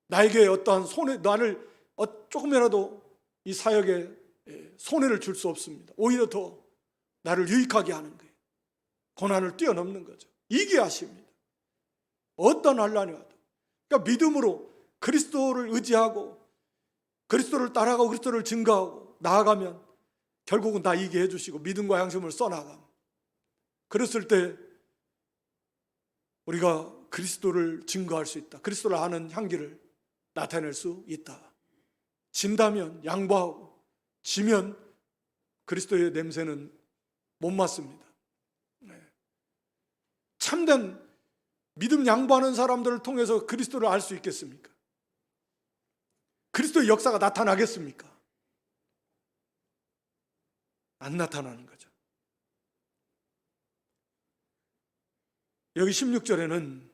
나에게 어떠한 나를 조금이라도 이 사역에 손해를 줄 수 없습니다. 오히려 더 나를 유익하게 하는 거예요. 고난을 뛰어넘는 거죠. 이게 하십니다. 어떤 환난이 와도. 그러니까 믿음으로 그리스도를 의지하고 그리스도를 따라가고 그리스도를 증거하고 나아가면 결국은 다 이기게 해주시고 믿음과 양심을 써나감. 그랬을 때 우리가 그리스도를 증거할 수 있다. 그리스도를 아는 향기를 나타낼 수 있다. 진다면 양보하고 지면 그리스도의 냄새는 못 맡습니다. 참된 믿음 양보하는 사람들을 통해서 그리스도를 알 수 있겠습니까? 그리스도의 역사가 나타나겠습니까? 안 나타나는 거죠. 여기 16절에는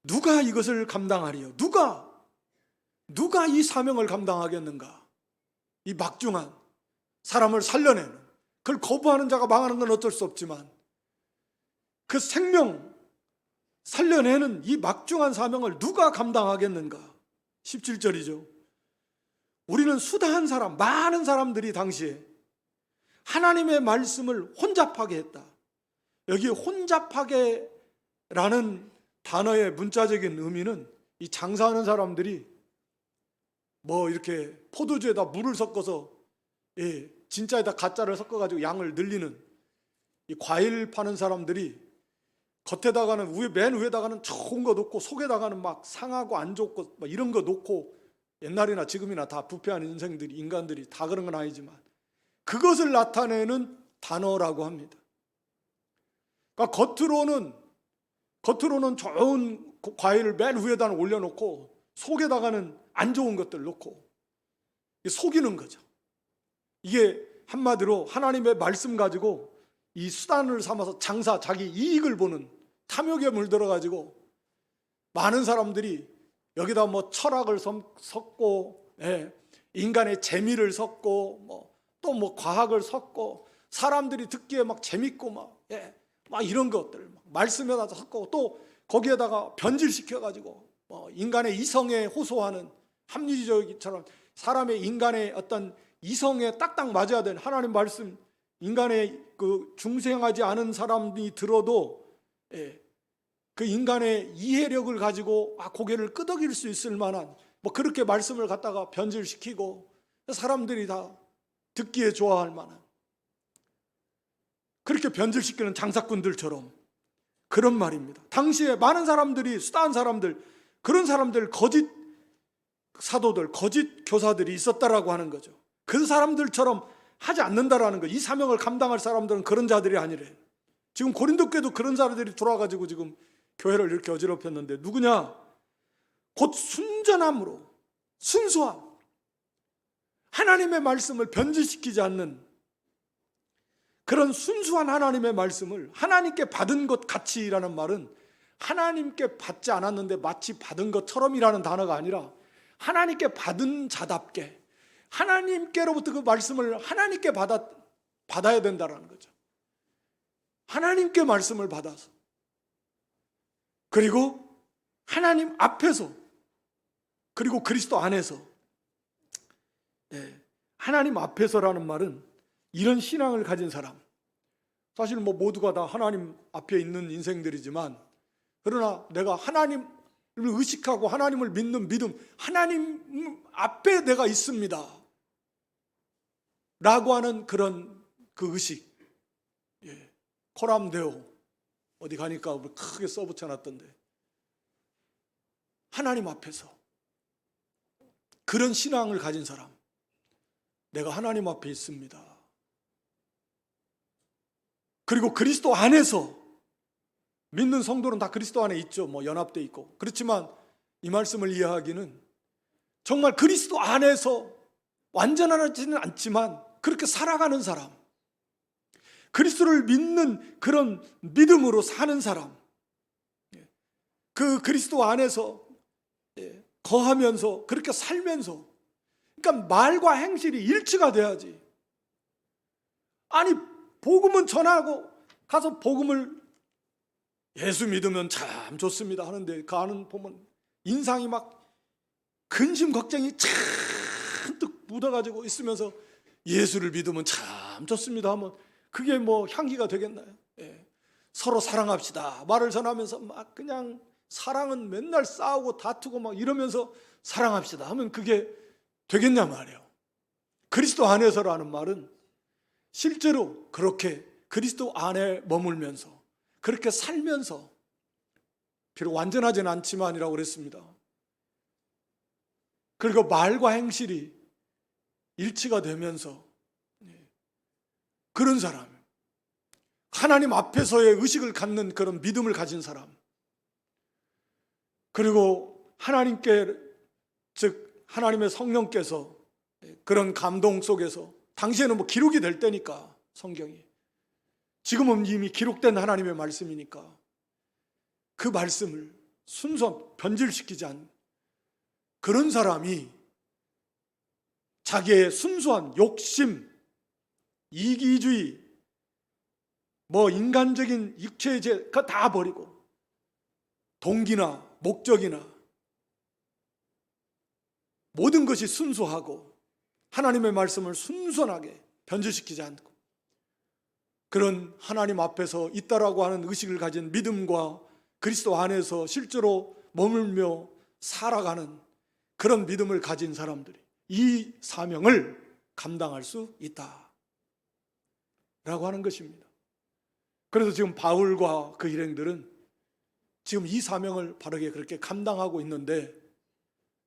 누가 이것을 감당하리요? 누가 이 사명을 감당하겠는가? 이 막중한 사람을 살려내는, 그걸 거부하는 자가 망하는 건 어쩔 수 없지만 그 생명 살려내는 이 막중한 사명을 누가 감당하겠는가? 17절이죠. 우리는 수다한 사람, 많은 사람들이 당시에 하나님의 말씀을 혼잡하게 했다. 여기 혼잡하게라는 단어의 문자적인 의미는 이 장사하는 사람들이 뭐 이렇게 포도주에다 물을 섞어서 진짜에다 가짜를 섞어가지고 양을 늘리는 이 과일 파는 사람들이 겉에다가는 맨 위에다가는 좋은 거 놓고 속에다가는 막 상하고 안 좋고 막 이런 거 놓고 옛날이나 지금이나 다 부패한 인간들이 다 그런 건 아니지만 그것을 나타내는 단어라고 합니다. 그러니까 겉으로는 좋은 과일을 맨 위에다 올려놓고 속에다가는 안 좋은 것들 놓고 속이는 거죠. 이게 한마디로 하나님의 말씀 가지고 이 수단을 삼아서 자기 이익을 보는 탐욕에 물들어가지고 많은 사람들이 여기다 뭐 철학을 섞고 인간의 재미를 섞고 또 뭐 과학을 섞고 사람들이 듣기에 막 재밌고 막 이런 것들 말씀에다 섞고 또 거기에다가 변질시켜가지고 인간의 이성에 호소하는 합리적이처럼 사람의 인간의 어떤 이성에 딱딱 맞아야 되는 하나님 말씀 인간의 그 중생하지 않은 사람이 들어도 그 인간의 이해력을 가지고 고개를 끄덕일 수 있을 만한 그렇게 말씀을 갖다가 변질시키고 사람들이 다 듣기에 좋아할 만한 그렇게 변질시키는 장사꾼들처럼 그런 말입니다. 당시에 많은 사람들이 수다한 사람들 그런 사람들 거짓 사도들 거짓 교사들이 있었다라고 하는 거죠. 그 사람들처럼 하지 않는다라는 거. 이 사명을 감당할 사람들은 그런 자들이 아니래. 지금 고린도 교회도 그런 자들이 돌아가지고 지금 교회를 이렇게 어지럽혔는데 누구냐? 곧 순전함으로 순수함 하나님의 말씀을 변질시키지 않는 그런 순수한 하나님의 말씀을 하나님께 받은 것 같이라는 말은 하나님께 받지 않았는데 마치 받은 것처럼이라는 단어가 아니라 하나님께 받은 자답게 하나님께로부터 그 말씀을 하나님께 받아야 된다는 거죠. 하나님께 말씀을 받아서 그리고 하나님 앞에서 그리고 그리스도 안에서 하나님 앞에서라는 말은 이런 신앙을 가진 사람 사실 모두가 다 하나님 앞에 있는 인생들이지만 그러나 내가 하나님을 의식하고 하나님을 믿는 믿음 하나님 앞에 내가 있습니다 라고 하는 그런 그 의식 코람데오 어디 가니까 크게 써붙여놨던데 하나님 앞에서 그런 신앙을 가진 사람, 내가 하나님 앞에 있습니다. 그리고 그리스도 안에서, 믿는 성도는 다 그리스도 안에 있죠. 연합되어 있고. 그렇지만 이 말씀을 이해하기는 정말 그리스도 안에서 완전하지는 않지만 그렇게 살아가는 사람, 그리스도를 믿는 그런 믿음으로 사는 사람, 그 그리스도 안에서 거하면서 그렇게 살면서, 그러니까 말과 행실이 일치가 돼야지. 아니, 복음은 전하고 가서 복음을 예수 믿으면 참 좋습니다 하는데 그 안은 보면 인상이 막 근심 걱정이 잔뜩 묻어가지고 있으면서 예수를 믿으면 참 좋습니다 하면 그게 향기가 되겠나요? 서로 사랑합시다 말을 전하면서 막 그냥 사랑은 맨날 싸우고 다투고 막 이러면서 사랑합시다 하면 그게 되겠냐 말이에요. 그리스도 안에서라는 말은 실제로 그렇게 그리스도 안에 머물면서 그렇게 살면서, 비록 완전하지는 않지만이라고 그랬습니다. 그리고 말과 행실이 일치가 되면서 그런 사람, 하나님 앞에서의 의식을 갖는 그런 믿음을 가진 사람, 그리고 하나님께, 즉 하나님의 성령께서 그런 감동 속에서, 당시에는 기록이 될 때니까 성경이, 지금은 이미 기록된 하나님의 말씀이니까 그 말씀을 순수한 변질시키지 않은 그런 사람이 자기의 순수한 욕심, 이기주의, 인간적인 육체의 죄 그거 다 버리고 동기나 목적이나 모든 것이 순수하고 하나님의 말씀을 순수하게 변질시키지 않고 그런 하나님 앞에서 있다라고 하는 의식을 가진 믿음과 그리스도 안에서 실제로 머물며 살아가는 그런 믿음을 가진 사람들이 이 사명을 감당할 수 있다라고 하는 것입니다. 그래서 지금 바울과 그 일행들은 지금 이 사명을 바르게 그렇게 감당하고 있는데,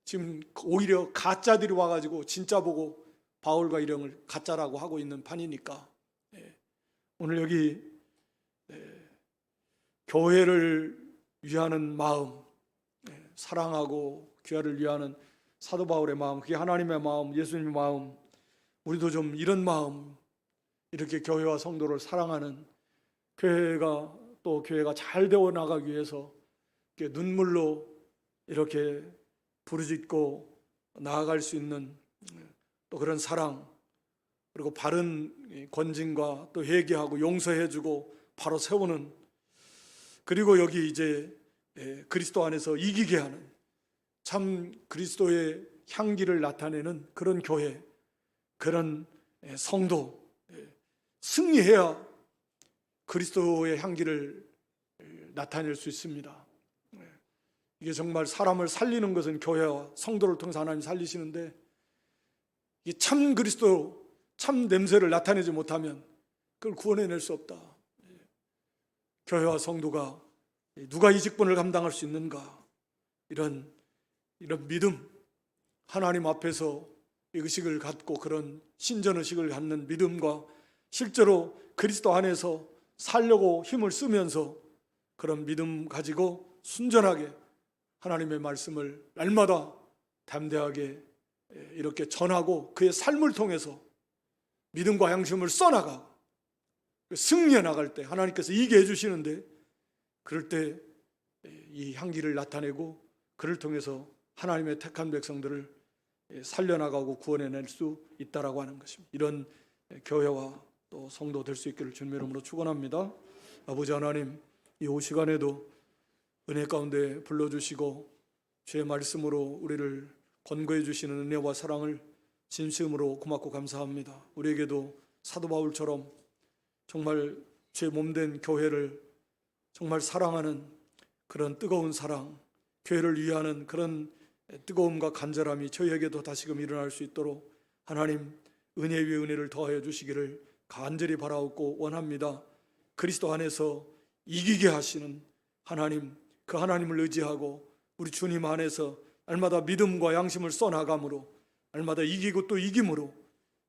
지금 오히려 가짜들이 와가지고 진짜 보고 바울과 일행을 가짜라고 하고 있는 판이니까, 오늘 여기 교회를 위하는 마음, 사랑하고 교회를 위하는 사도 바울의 마음, 그게 하나님의 마음, 예수님의 마음, 우리도 좀 이런 마음, 이렇게 교회와 성도를 사랑하는, 교회가 또 교회가 잘 되어 나가기 위해서 이렇게 눈물로 이렇게 부르짖고 나아갈 수 있는 또 그런 사랑, 그리고 바른 권징과 또 회개하고 용서해주고 바로 세우는, 그리고 여기 이제 그리스도 안에서 이기게 하는 참 그리스도의 향기를 나타내는 그런 교회, 그런 성도, 승리해야 그리스도의 향기를 나타낼 수 있습니다. 이게 정말 사람을 살리는 것은 교회와 성도를 통해서 하나님 살리시는데, 이 참 그리스도, 참 냄새를 나타내지 못하면 그걸 구원해낼 수 없다. 교회와 성도가 누가 이 직분을 감당할 수 있는가, 이런 믿음, 하나님 앞에서 의식을 갖고 그런 신전의식을 갖는 믿음과 실제로 그리스도 안에서 살려고 힘을 쓰면서 그런 믿음 가지고 순전하게 하나님의 말씀을 날마다 담대하게 이렇게 전하고 그의 삶을 통해서 믿음과 양심을 써나가고 승리해 나갈 때 하나님께서 이기게 해주시는데, 그럴 때 이 향기를 나타내고 그를 통해서 하나님의 택한 백성들을 살려나가고 구원해낼 수 있다라고 하는 것입니다. 이런 교회와 또 성도 될 수 있기를 주님의 이름으로 축원합니다. 아버지 하나님, 이 오후 시간에도 은혜 가운데 불러주시고 주의 말씀으로 우리를 권고해 주시는 은혜와 사랑을 진심으로 고맙고 감사합니다. 우리에게도 사도 바울처럼 정말 죄 몸된 교회를 정말 사랑하는 그런 뜨거운 사랑, 교회를 위하는 그런 뜨거움과 간절함이 저희에게도 다시금 일어날 수 있도록 하나님 은혜 위에 은혜를 더하여 주시기를 간절히 바라옵고 원합니다. 그리스도 안에서 이기게 하시는 하나님, 그 하나님을 의지하고 우리 주님 안에서 날마다 믿음과 양심을 써나감으로, 날마다 이기고 또 이김으로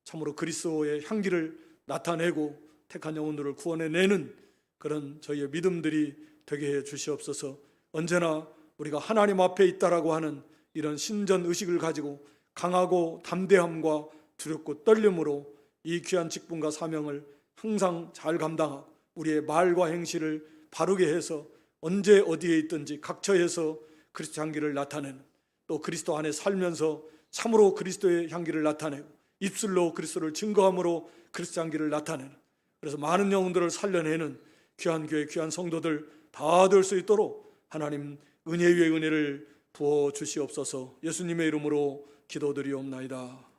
참으로 그리스도의 향기를 나타내고 택한 영혼들을 구원해내는 그런 저희의 믿음들이 되게 해 주시옵소서. 언제나 우리가 하나님 앞에 있다라고 하는 이런 신전 의식을 가지고 강하고 담대함과 두렵고 떨림으로 이 귀한 직분과 사명을 항상 잘 감당하고 우리의 말과 행실을 바르게 해서 언제 어디에 있든지 각처에서 그리스도 향기를 나타내는, 또 그리스도 안에 살면서 참으로 그리스도의 향기를 나타내고 입술로 그리스도를 증거함으로 그리스도 향기를 나타내는, 그래서 많은 영혼들을 살려내는 귀한 교회 귀한 성도들 다 될 수 있도록 하나님 은혜 위에 은혜를 부어 주시옵소서. 예수님의 이름으로 기도드리옵나이다.